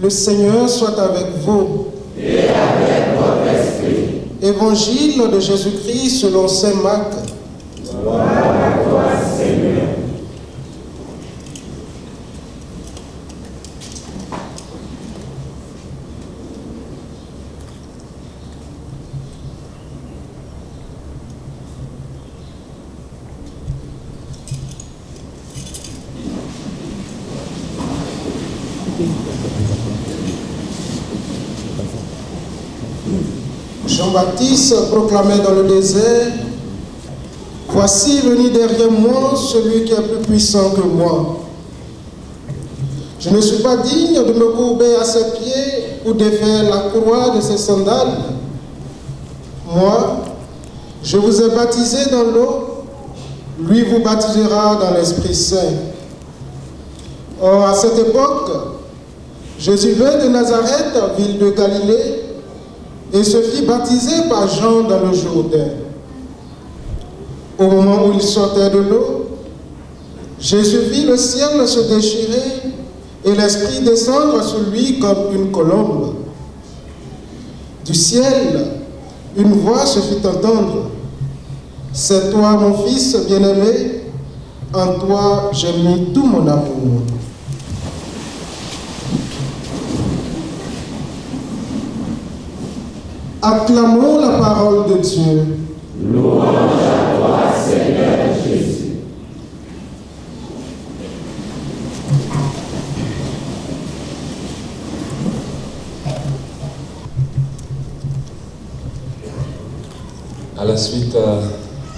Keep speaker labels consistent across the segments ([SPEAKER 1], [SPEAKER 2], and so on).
[SPEAKER 1] Le Seigneur soit avec vous.
[SPEAKER 2] Et avec votre esprit.
[SPEAKER 1] Évangile de Jésus-Christ selon saint Marc.
[SPEAKER 2] Gloire à toi, Seigneur.
[SPEAKER 1] Jean-Baptiste proclamait dans le désert: voici venu derrière moi celui qui est plus puissant que moi. Je ne suis pas digne de me courber à ses pieds ou défaire la croix de ses sandales. Moi, je vous ai baptisé dans l'eau, lui vous baptisera dans l'Esprit Saint. Or, à cette époque, Jésus vint de Nazareth, ville de Galilée, et se fit baptiser par Jean dans le Jourdain. Au moment où il sortait de l'eau, Jésus vit le ciel se déchirer et l'Esprit descendre sur lui comme une colombe. Du ciel, une voix se fit entendre: c'est toi mon Fils bien-aimé, en toi j'ai mis tout mon amour. Acclamons la parole de Dieu.
[SPEAKER 2] Louange à toi, Seigneur Jésus.
[SPEAKER 3] À la suite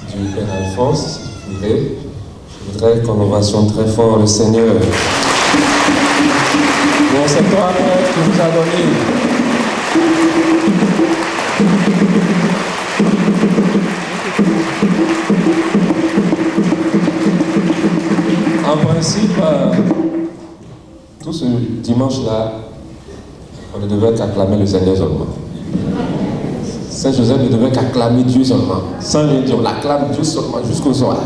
[SPEAKER 3] du Père Alphonse, je voudrais qu'on ovationne très fort le Seigneur. Bon, c'est toi, Père, qui nous a donné. En principe, tout ce dimanche-là, on ne devait qu'acclamer le Seigneur seulement. Saint Joseph ne devait qu'acclamer Dieu seulement. Sans rien dire, on acclame Dieu seulement jusqu'au soir.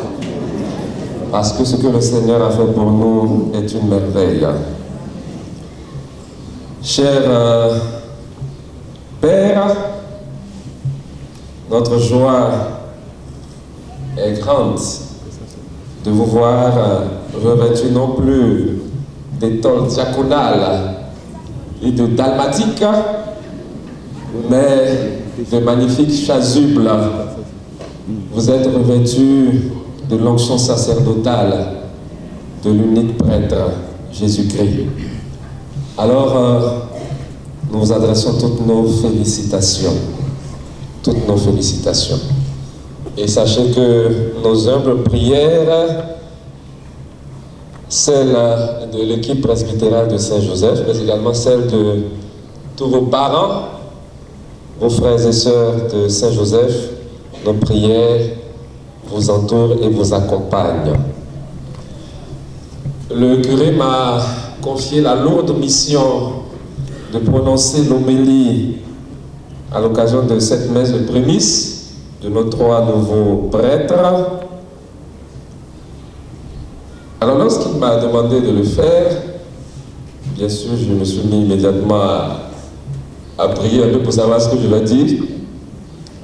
[SPEAKER 3] Parce que ce que le Seigneur a fait pour nous est une merveille. Cher Père, notre joie est grande de vous voir revêtu non plus d'étole diaconale et de dalmatique, mais de magnifiques chasubles. Vous êtes revêtus de l'onction sacerdotale de l'unique prêtre Jésus-Christ. Alors, nous vous adressons toutes nos félicitations. Toutes nos félicitations. Et sachez que nos humbles prières, celles de l'équipe presbytérale de Saint-Joseph, mais également celles de tous vos parents, vos frères et sœurs de Saint-Joseph, nos prières vous entourent et vous accompagnent. Le curé m'a confié la lourde mission de prononcer l'homélie à l'occasion de cette messe de prémisse de nos 3 nouveaux prêtres. Alors lorsqu'il m'a demandé de le faire, bien sûr je me suis mis immédiatement à prier un peu pour savoir ce que je vais dire.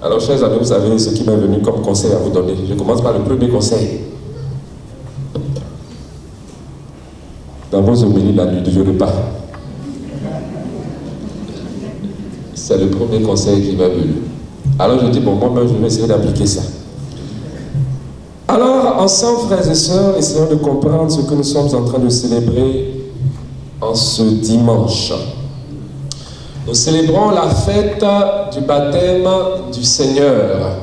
[SPEAKER 3] Alors chers amis, vous savez ce qui m'est venu comme conseil à vous donner. Je commence par le premier conseil. Dans vos homélies, la nuit, ne jeûnez pas. C'est le premier conseil qui m'est venu. Alors je dis, bon, moi-même, je vais essayer d'appliquer ça. Alors, ensemble, frères et sœurs, essayons de comprendre ce que nous sommes en train de célébrer en ce dimanche. Nous célébrons la fête du baptême du Seigneur.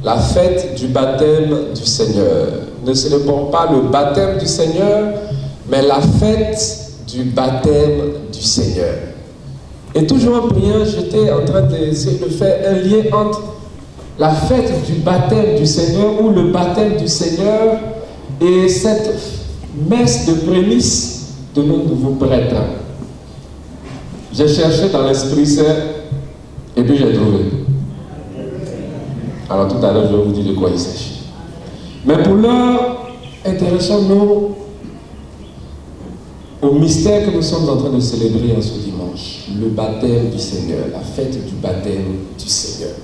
[SPEAKER 3] La fête du baptême du Seigneur. Ne célébrons pas le baptême du Seigneur, mais la fête du baptême du Seigneur. Et toujours en priant, j'étais en train d'essayer de faire un lien entre la fête du baptême du Seigneur ou le baptême du Seigneur et cette messe de prémisse de nos nouveaux prêtres. J'ai cherché dans l'Esprit Saint et puis j'ai trouvé. Alors tout à l'heure, je vais vous dire de quoi il s'agit. Mais pour l'heure, intéressons-nous au mystère que nous sommes en train de célébrer en ce dimanche, le baptême du Seigneur, la fête du baptême du Seigneur.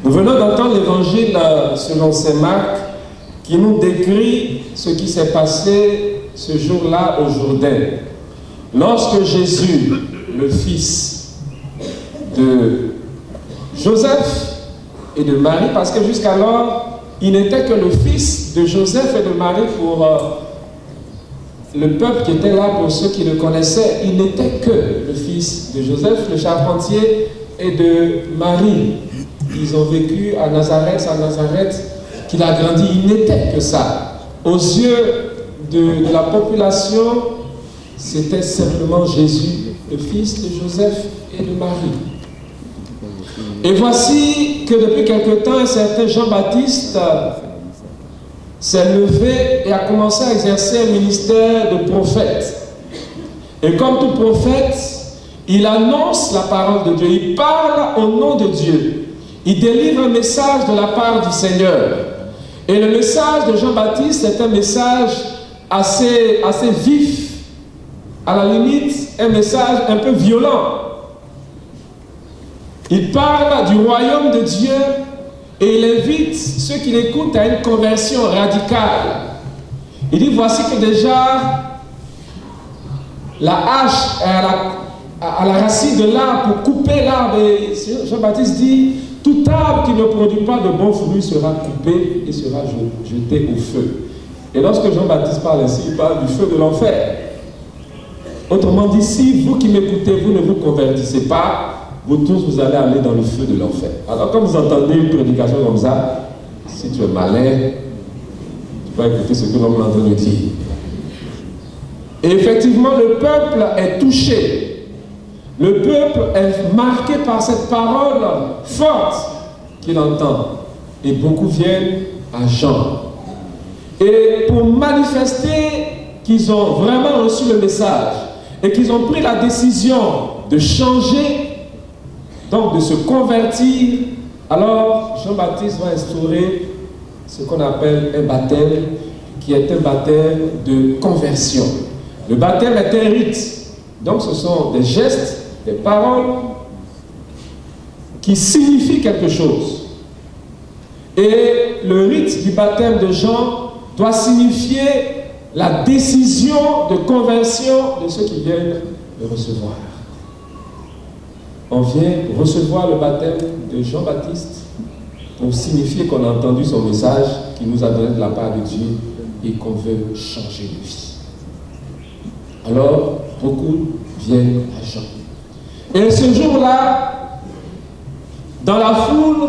[SPEAKER 3] Nous venons d'entendre l'évangile selon saint Marc qui nous décrit ce qui s'est passé ce jour-là au Jourdain. Lorsque Jésus, le fils de Joseph et de Marie, parce que jusqu'alors, il n'était que le fils de Joseph et de Marie pour le peuple qui était là, pour ceux qui le connaissaient. Il n'était que le fils de Joseph, le charpentier, et de Marie. Ils ont vécu à Nazareth, c'est à Nazareth qu'il a grandi. Il n'était que ça. Aux yeux de la population, c'était simplement Jésus, le fils de Joseph et de Marie. Et voici que depuis quelque temps, un certain Jean-Baptiste s'est levé et a commencé à exercer un ministère de prophète. Et comme tout prophète, il annonce la parole de Dieu, il parle au nom de Dieu. Il délivre un message de la part du Seigneur. Et le message de Jean-Baptiste est un message assez vif, à la limite, un message un peu violent. Il parle du royaume de Dieu et il invite ceux qui l'écoutent à une conversion radicale. Il dit, voici que déjà, la hache est à la racine de l'arbre pour couper l'arbre. Et Jean-Baptiste dit, tout arbre qui ne produit pas de bons fruits sera coupé et sera jeté au feu. Et lorsque Jean-Baptiste parle ainsi, il parle du feu de l'enfer. Autrement dit, si vous qui m'écoutez, vous ne vous convertissez pas, vous tous, vous allez aller dans le feu de l'enfer. Alors, quand vous entendez une prédication comme ça, si tu es malin, tu vas écouter ce que l'homme est en train de dire. Et effectivement, le peuple est touché. Le peuple est marqué par cette parole forte qu'il entend. Et beaucoup viennent à Jean. Et pour manifester qu'ils ont vraiment reçu le message et qu'ils ont pris la décision de changer, donc de se convertir, alors Jean-Baptiste va instaurer ce qu'on appelle un baptême, qui est un baptême de conversion. Le baptême est un rite. Donc ce sont des gestes, des paroles qui signifient quelque chose. Et le rite du baptême de Jean doit signifier la décision de conversion de ceux qui viennent le recevoir. On vient recevoir le baptême de Jean-Baptiste pour signifier qu'on a entendu son message qui nous a donné de la part de Dieu et qu'on veut changer de vie. Alors, beaucoup viennent à Jean. Et ce jour-là, dans la foule,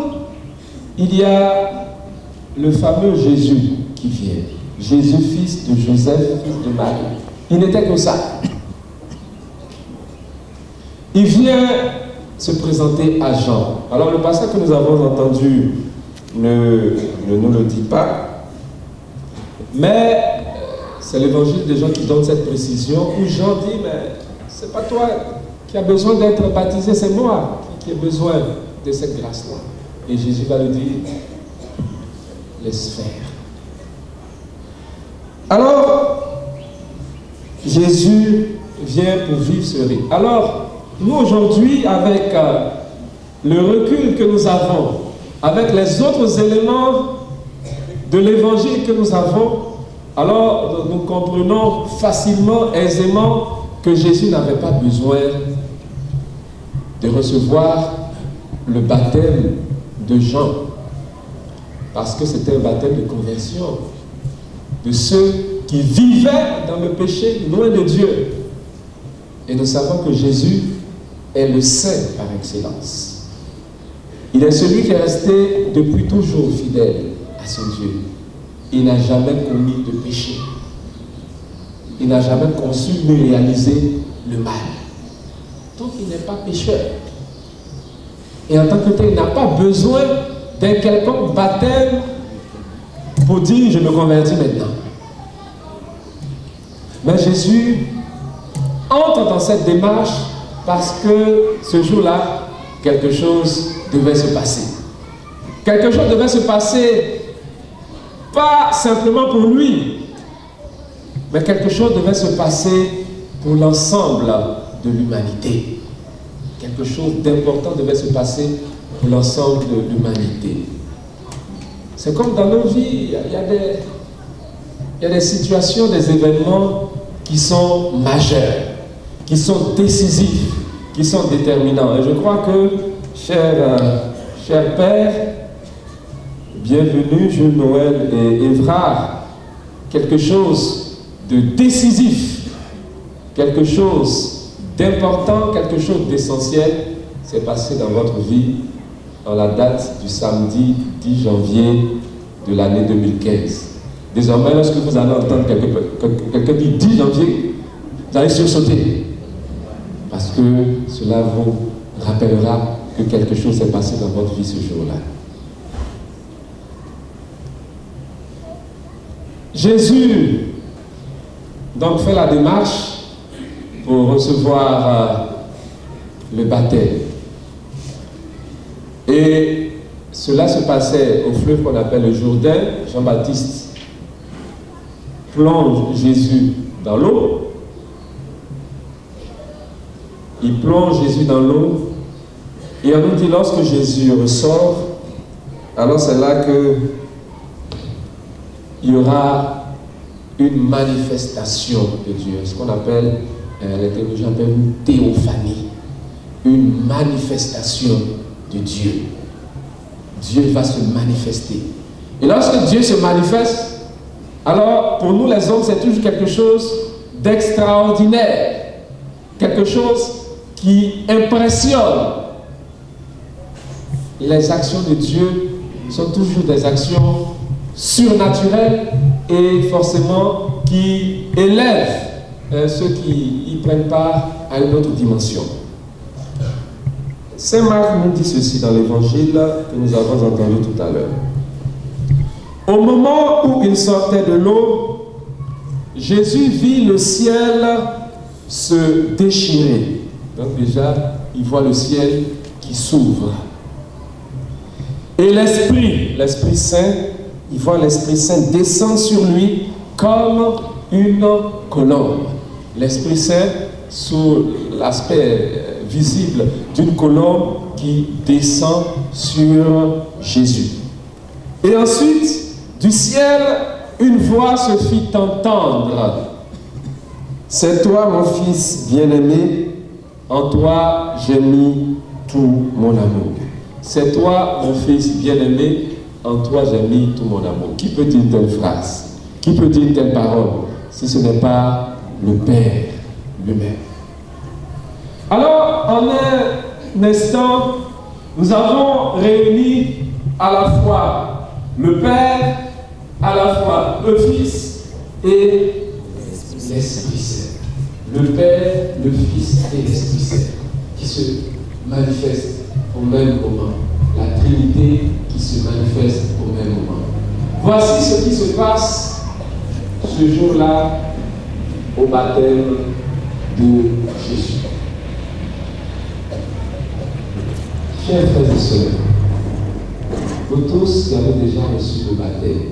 [SPEAKER 3] il y a le fameux Jésus qui vient. Jésus, fils de Joseph, fils de Marie. Il n'était que ça. Il vient se présenter à Jean. Alors le passage que nous avons entendu ne nous le dit pas, mais c'est l'évangile de Jean qui donne cette précision, où Jean dit, mais c'est pas toi qui as besoin d'être baptisé, c'est moi qui ai besoin de cette grâce-là. Et Jésus va lui dire, laisse faire. Alors, Jésus vient pour vivre ce rite. Alors, nous aujourd'hui, avec le recul que nous avons, avec les autres éléments de l'évangile que nous avons, alors nous comprenons facilement, aisément, que Jésus n'avait pas besoin de recevoir le baptême de Jean, parce que c'était un baptême de conversion de ceux qui vivaient dans le péché, loin de Dieu. Et nous savons que Jésus est le saint par excellence. Il est celui qui est resté depuis toujours fidèle à son Dieu. Il n'a jamais commis de péché. Il n'a jamais conçu ni réalisé le mal. Donc il n'est pas pécheur. Et en tant que tel, il n'a pas besoin d'un quelconque baptême pour dire je me convertis maintenant. Mais Jésus entre dans cette démarche parce que ce jour-là, quelque chose devait se passer. Quelque chose devait se passer, pas simplement pour lui, mais quelque chose devait se passer pour l'ensemble de l'humanité. Quelque chose d'important devait se passer pour l'ensemble de l'humanité. C'est comme dans nos vies, il y a des situations, des événements qui sont majeurs, qui sont décisifs, qui sont déterminants. Et je crois que, cher Père, bienvenue, Jules Noël et Évrard, quelque chose de décisif, quelque chose d'important, quelque chose d'essentiel s'est passé dans votre vie en la date du samedi 10 janvier de l'année 2015. Désormais, lorsque vous allez entendre quelqu'un dire 10 janvier, vous allez sursauter. Parce que cela vous rappellera que quelque chose s'est passé dans votre vie ce jour-là. Jésus donc fait la démarche pour recevoir le baptême. Et cela se passait au fleuve qu'on appelle le Jourdain. Jean-Baptiste plonge Jésus dans l'eau. Il plonge Jésus dans l'eau. Et on nous dit lorsque Jésus ressort, alors c'est là que il y aura une manifestation de Dieu, ce qu'on appelle, les théologiens appellent une théophanie, une manifestation de Dieu. Dieu va se manifester. Et lorsque Dieu se manifeste, alors pour nous les hommes, c'est toujours quelque chose d'extraordinaire, quelque chose qui impressionne. Les actions de Dieu sont toujours des actions surnaturelles et forcément qui élèvent ceux qui y prennent part à une autre dimension. Saint Marc nous dit ceci dans l'évangile que nous avons entendu tout à l'heure. Au moment où il sortait de l'eau, Jésus vit le ciel se déchirer. Donc déjà, il voit le ciel qui s'ouvre. Et l'Esprit Saint, il voit l'Esprit Saint descendre sur lui comme une colombe. L'Esprit Saint, sous l'aspect visible d'une colombe qui descend sur Jésus. Et ensuite, du ciel, une voix se fit entendre. C'est toi, mon fils bien-aimé, en toi j'ai mis tout mon amour. C'est toi, mon fils bien-aimé, en toi j'ai mis tout mon amour. Qui peut dire une telle phrase? Qui peut dire une telle parole si ce n'est pas le Père lui-même? Alors, en un instant, nous avons réuni à la fois le Père, à la fois le Fils et l'Esprit Saint. Le Père, le Fils et l'Esprit Saint qui se manifestent au même moment. La Trinité qui se manifeste au même moment. Voici ce qui se passe ce jour-là au baptême de Jésus. Chers frères et sœurs, vous tous qui avez déjà reçu le baptême,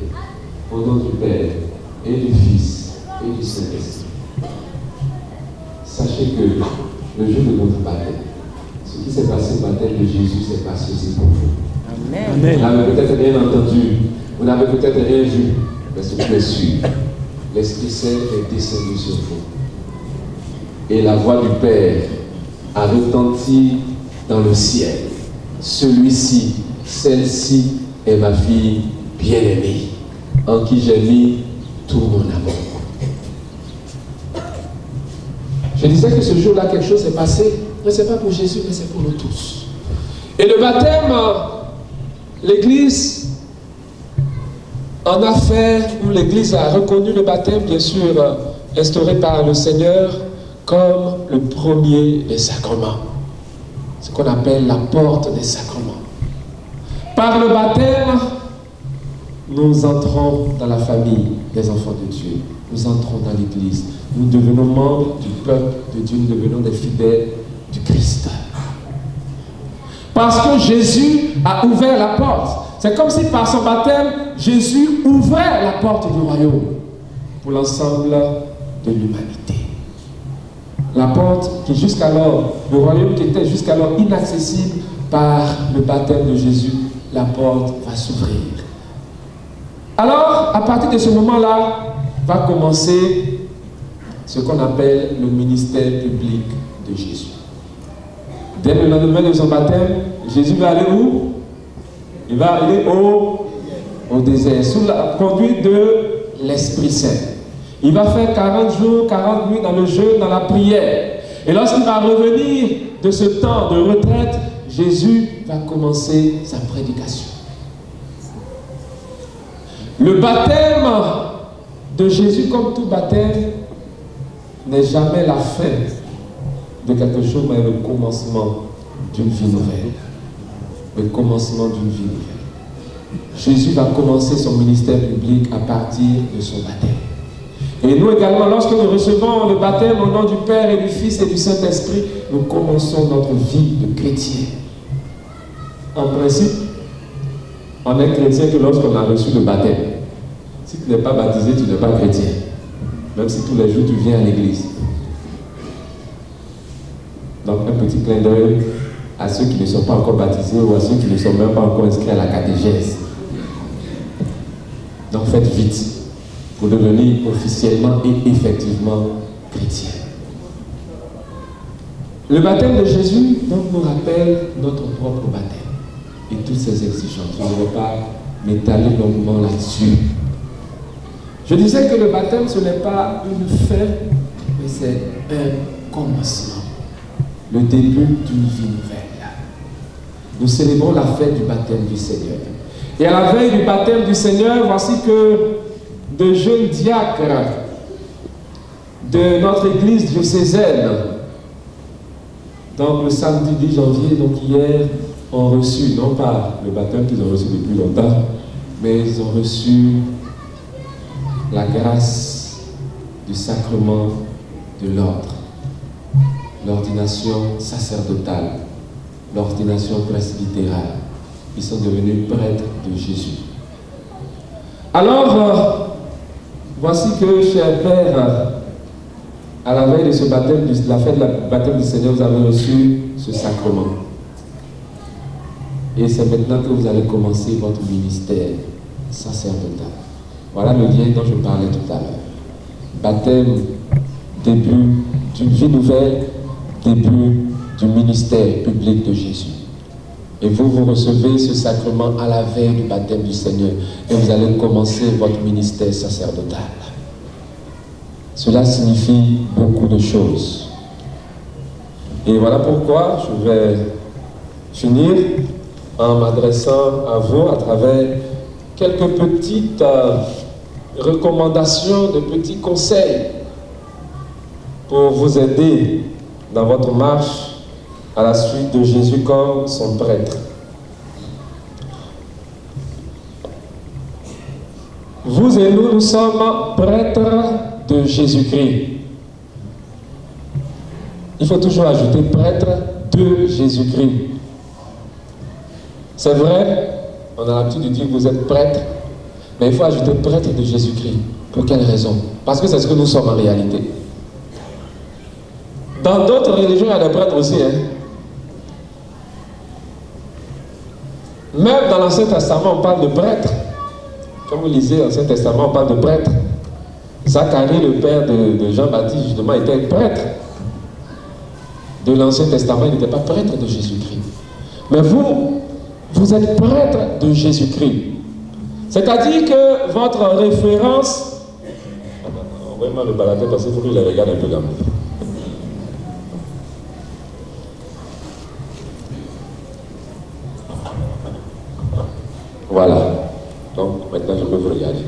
[SPEAKER 3] au nom du Père et du Fils et du Saint-Esprit, sachez que le jour de votre baptême, ce qui s'est passé au baptême de Jésus s'est passé aussi pour vous. Amen. Vous n'avez peut-être rien entendu, vous n'avez peut-être rien vu, mais ce qui est sûr, l'Esprit Saint est descendu sur vous. Et la voix du Père a retenti dans le ciel. Celui-ci, celle-ci est ma fille bien-aimée, en qui j'ai mis tout mon amour. Je disais que ce jour-là, quelque chose s'est passé, mais ce n'est pas pour Jésus, mais c'est pour nous tous. Et le baptême, l'Église en a fait, ou l'Église a reconnu le baptême, bien sûr, instauré par le Seigneur, comme le premier des sacrements. Ce qu'on appelle la porte des sacrements. Par le baptême, nous entrons dans la famille des enfants de Dieu. Nous entrons dans l'Église. Nous devenons membres du peuple de Dieu. Nous devenons des fidèles du Christ. Parce que Jésus a ouvert la porte. C'est comme si par son baptême, Jésus ouvrait la porte du royaume pour l'ensemble de l'humanité. La porte qui jusqu'alors, le royaume qui était jusqu'alors inaccessible par le baptême de Jésus, la porte va s'ouvrir. Alors, à partir de ce moment-là, va commencer ce qu'on appelle le ministère public de Jésus. Dès le lendemain de son baptême, Jésus va aller où? Il va aller au désert, sous la conduite de l'Esprit Saint. Il va faire 40 jours, 40 nuits dans le jeûne, dans la prière. Et lorsqu'il va revenir de ce temps de retraite, Jésus va commencer sa prédication. Le baptême de Jésus, comme tout baptême, n'est jamais la fin de quelque chose, mais le commencement d'une vie nouvelle. Le commencement d'une vie nouvelle. Jésus va commencer son ministère public à partir de son baptême. Et nous également, lorsque nous recevons le baptême au nom du Père et du Fils et du Saint-Esprit, nous commençons notre vie de chrétien. En principe, on est chrétien que lorsqu'on a reçu le baptême. Si tu n'es pas baptisé, tu n'es pas chrétien. Même si tous les jours tu viens à l'église. Donc un petit clin d'œil à ceux qui ne sont pas encore baptisés ou à ceux qui ne sont même pas encore inscrits à la catéchèse. Donc faites vite pour devenir officiellement et effectivement chrétien. Le baptême de Jésus donc, nous rappelle notre propre baptême et toutes ses exigences. Je ne vais pas m'étaler longuement là-dessus. Je disais que le baptême, ce n'est pas une fin, mais c'est un commencement. Le début d'une vie nouvelle. Nous célébrons la fête du baptême du Seigneur. Et à la veille du baptême du Seigneur, voici que de jeunes diacres de notre église diocésaine, donc le samedi 10 janvier, donc hier, ont reçu, non pas le baptême qu'ils ont reçu depuis longtemps, mais ils ont reçu la grâce du sacrement de l'ordre, l'ordination sacerdotale, l'ordination presbytérale. Ils sont devenus prêtres de Jésus. Alors, voici que, cher Père, à la veille de ce baptême, de la fête du baptême du Seigneur, vous avez reçu ce sacrement. Et c'est maintenant que vous allez commencer votre ministère sacerdotal. Voilà le lien dont je parlais tout à l'heure. Baptême, début d'une vie nouvelle, début du ministère public de Jésus. Et vous recevez ce sacrement à la veille du baptême du Seigneur. Et vous allez commencer votre ministère sacerdotal. Cela signifie beaucoup de choses. Et voilà pourquoi je vais finir en m'adressant à vous à travers quelques petites recommandations, de petits conseils pour vous aider dans votre marche à la suite de Jésus comme son prêtre. Vous et nous sommes prêtres de Jésus-Christ. Il faut toujours ajouter prêtre de Jésus-Christ. C'est vrai, on a l'habitude de dire que vous êtes prêtre, mais il faut ajouter prêtre de Jésus-Christ. Pour quelle raison? Parce que c'est ce que nous sommes en réalité. Dans d'autres religions, il y a des prêtres aussi. Même dans l'Ancien Testament, on parle de prêtre. Quand vous lisez l'Ancien Testament, on parle de prêtre. Zacharie, le père de Jean-Baptiste, justement, était prêtre de l'Ancien Testament. Il n'était pas prêtre de Jésus-Christ. Mais vous êtes prêtre de Jésus-Christ. C'est-à-dire que votre référence... Envoyez-moi le balader parce qu'il faut que je le regarde un peu là. Voilà. Donc, maintenant, je peux vous regarder.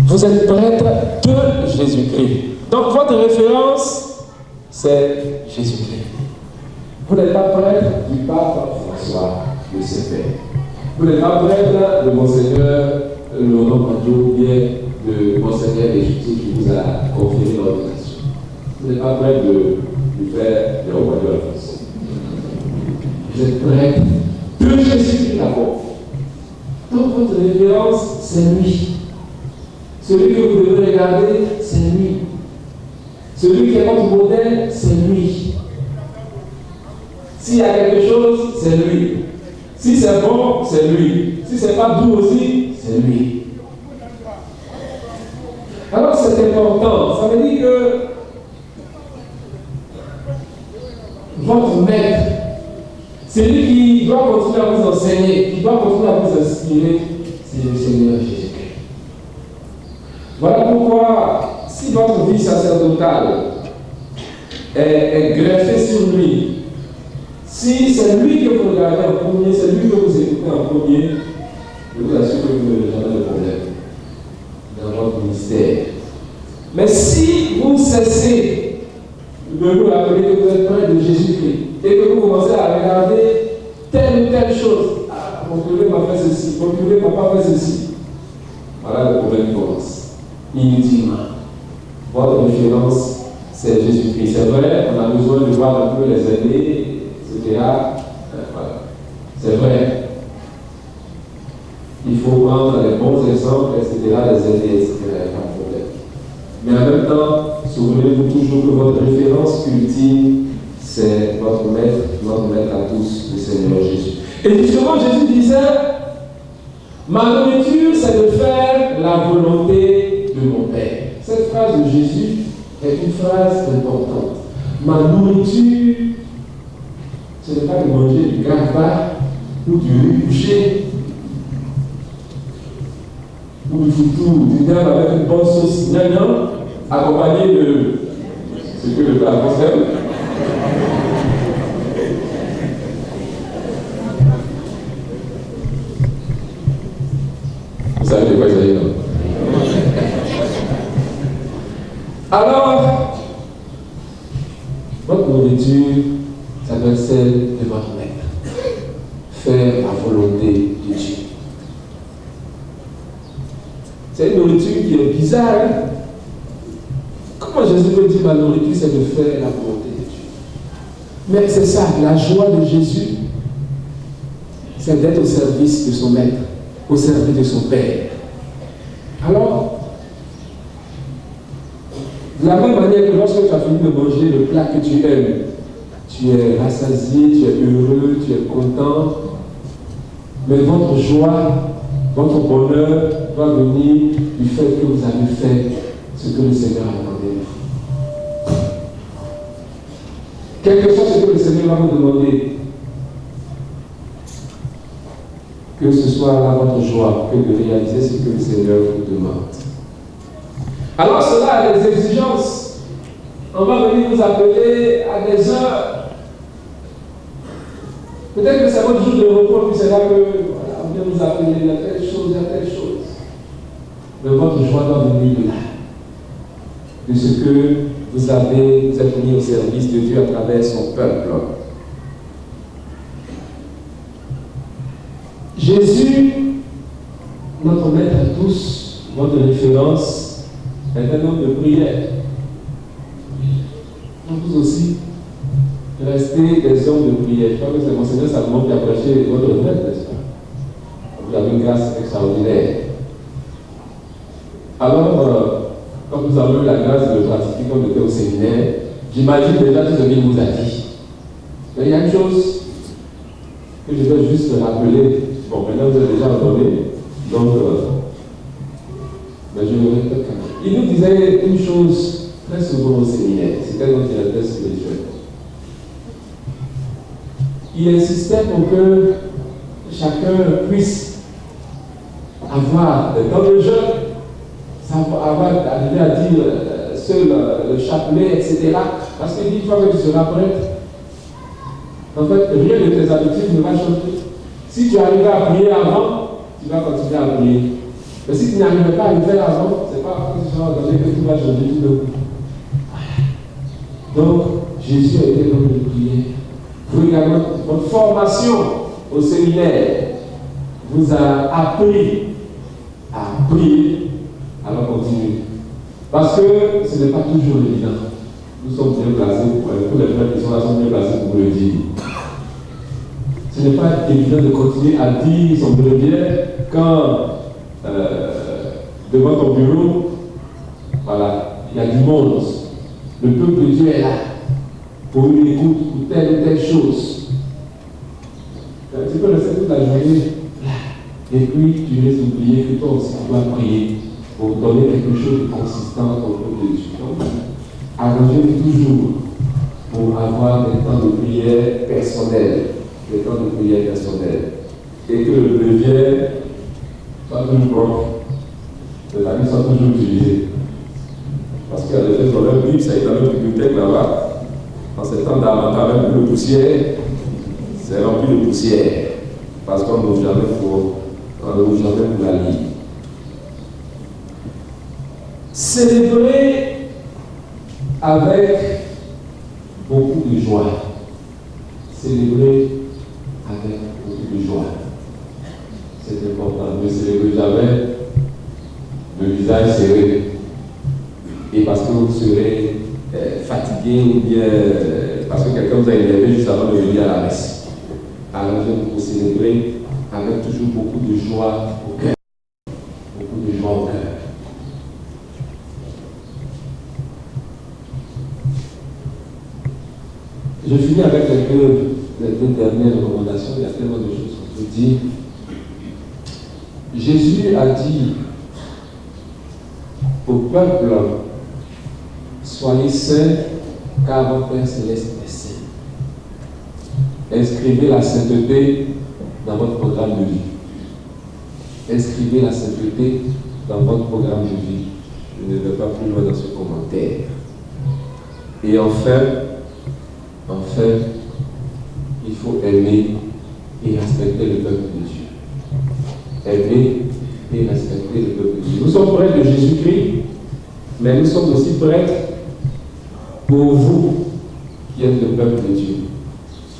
[SPEAKER 3] Vous êtes prêtre de Jésus-Christ. Donc, votre référence, c'est Jésus-Christ. Vous n'êtes pas prêtre du pape François, le Saint-Père. Vous n'êtes pas prêtre de Monseigneur Laurent Madio, bien de Monseigneur Égyptien qui vous a conféré l'ordination. Vous n'êtes pas prêtre du Père Laurent Madio Alphonse. Vous êtes prêtre de Jésus-Christ d'abord. Donc votre référence, c'est lui. Celui que vous devez regarder, c'est lui.
[SPEAKER 2] Celui qui est votre modèle, c'est lui. S'il y a quelque chose, c'est lui. Si c'est bon, c'est lui. Si c'est pas doux aussi, c'est lui. Alors c'est important. Ça veut dire que votre maître, celui qui doit continuer à vous enseigner, qui doit continuer à vous inspirer, c'est le Seigneur Jésus-Christ. Voilà pourquoi, si votre vie sacerdotale est greffée sur lui, si c'est lui que vous regardez en premier, c'est lui que vous écoutez en premier, je vous assure que vous n'aurez jamais de problème dans votre ministère. Mais si vous cessez de vous rappeler que vous êtes près de Jésus-Christ et que vous commencez à regarder telle ou telle chose, ah, mon curé m'a fait ceci, mon curé m'a pas fait ceci, voilà le problème commence. Inutilement. Votre référence, c'est Jésus-Christ. C'est vrai, on a besoin de voir un peu les aînés, etc. Voilà. C'est vrai. Il faut prendre les bons exemples, etc., les aînés, etc. Pas de problème. Mais en même temps, souvenez-vous toujours que votre référence ultime, c'est votre maître à tous, le Seigneur Jésus. Et justement, Jésus disait, ma nourriture, c'est de faire la volonté de mon Père. Cette phrase de Jésus est une phrase importante. Ma nourriture, ce n'est pas de manger du gamba ou du riz couché ou du foutou, du dame avec une bonne sauce gnagnan, accompagné de ce que le père concerne. Vous savez de quoi il s'agit, non? Alors, votre nourriture, ça doit être celle de votre maître. Faire la volonté de Dieu. C'est une nourriture qui est bizarre. Hein? Comment Jésus peut dire ma nourriture, c'est de faire la volonté de Dieu? Mais c'est ça, la joie de Jésus, c'est d'être au service de son maître, au service de son Père. Alors, de la même manière que lorsque tu as fini de manger le plat que tu aimes, tu es rassasié, tu es heureux, tu es content, mais votre joie, votre bonheur doit venir du fait que vous avez fait ce que le Seigneur a demandé. Quel que soit ce que le Seigneur va vous demander, que ce soit là votre joie que de réaliser ce que le Seigneur vous demande. Alors cela a des exigences. On va venir vous appeler à des heures. Peut-être que c'est votre jour de repos, puis c'est là que voilà, on vient vous appeler à telle chose, à telle chose. Mais votre joie doit venir de là. De ce que vous êtes mis au service de Dieu à travers son peuple. Jésus, notre maître à tous, votre référence, est un homme de prière. Vous aussi, restez des hommes de prière. Je crois que c'est Monseigneur Salomon qui a prêché votre maître, n'est-ce pas? Vous avez une grâce extraordinaire. Alors, quand nous avons eu la grâce de le pratiquer quand on était au séminaire, j'imagine déjà tout ce qu'il vous a dit. Mais il y a une chose que je veux juste rappeler. Bon, maintenant vous avez déjà entendu, donc, mais je le répète quand même. Il nous disait une chose très souvent au séminaire, c'était notre directeur spirituel. Il insistait pour que chacun puisse avoir le temps de jeûne, arriver à dire seul le chapelet, etc. Parce qu'il dit une fois que tu seras prêtre, en fait, rien de tes habitudes ne va changer. Si tu arrives à prier avant, tu vas continuer à prier. Mais si tu n'arrives pas à le faire avant, c'est pas que tu seras engagé que tout va changer tout d'un coup. Donc, Jésus a été l'homme de prière. Vous également, votre formation au séminaire vous a appris à prier. Alors continuez. Parce que ce n'est pas toujours évident. Nous sommes bien placés, tous les frères qui sont là sont bien placés pour le dire. Ce n'est pas évident de continuer à dire son bréviaire quand devant ton bureau, voilà, il y a du monde. Le peuple de Dieu est là pour une écoute, pour telle ou telle chose. Tu peux rester toute la journée là. Et puis tu laisses oublier que toi aussi tu dois prier pour donner quelque chose de consistant au peuple de Dieu. Donc, arrangez-vous toujours pour avoir des temps de prière personnels. Des temps de prière personnels. Et que le levier soit toujours propre. Les amis sont toujours utilisés. Parce qu'il y a des gens dans leur Bible, ça est dans notre bibliothèque là-bas. En ce temps d'Amata, même le poussière, c'est rempli de poussière. Parce qu'on n'ouvre jamais pour la lire. Célébrer avec beaucoup de joie. Célébrer avec beaucoup de joie. C'est important. Ne célébrez jamais le visage serré. Et parce que vous serez fatigué ou bien parce que quelqu'un vous a énervé juste avant de venir à la messe. Arrangez-vous pour célébrer avec toujours beaucoup de joie au cœur. Beaucoup de joie au cœur. Je finis avec les deux dernières recommandations. Il y a tellement de choses qu'on peut dire. Jésus a dit au peuple: soyez saints, car votre Père Céleste est saint. Inscrivez la sainteté dans votre programme de vie. Inscrivez la sainteté dans votre programme de vie. Je ne vais pas plus loin dans ce commentaire. Et enfin, il faut aimer et respecter le peuple de Dieu. Aimer et respecter le peuple de Dieu. Nous sommes prêts de Jésus-Christ, mais nous sommes aussi prêts pour vous qui êtes le peuple de Dieu.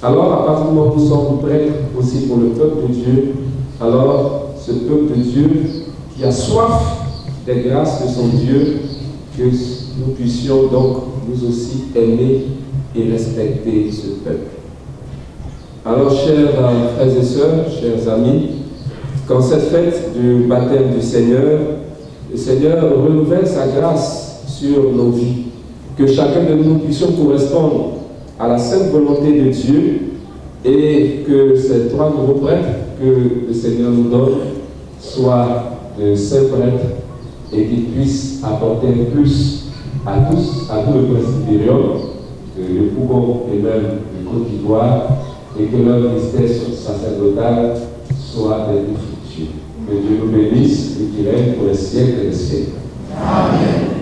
[SPEAKER 2] Alors, à partir du moment où nous sommes prêts aussi pour le peuple de Dieu, alors ce peuple de Dieu qui a soif des grâces de son Dieu, que nous puissions donc nous aussi aimer et respecter ce peuple. Alors, chers frères et sœurs, chers amis, quand cette fête du baptême du Seigneur, le Seigneur renouvelle sa grâce sur nos vies, que chacun de nous puissions correspondre à la sainte volonté de Dieu et que ces trois nouveaux prêtres que le Seigneur nous donne soient de saints prêtres et qu'ils puissent apporter plus à tous, à tout le presbytérium, le Pougon et même le Côte d'Ivoire, et que leur ministère sacerdotal soit des fructueux. Que Dieu nous bénisse et qu'il règne pour les siècles et les siècles. Amen.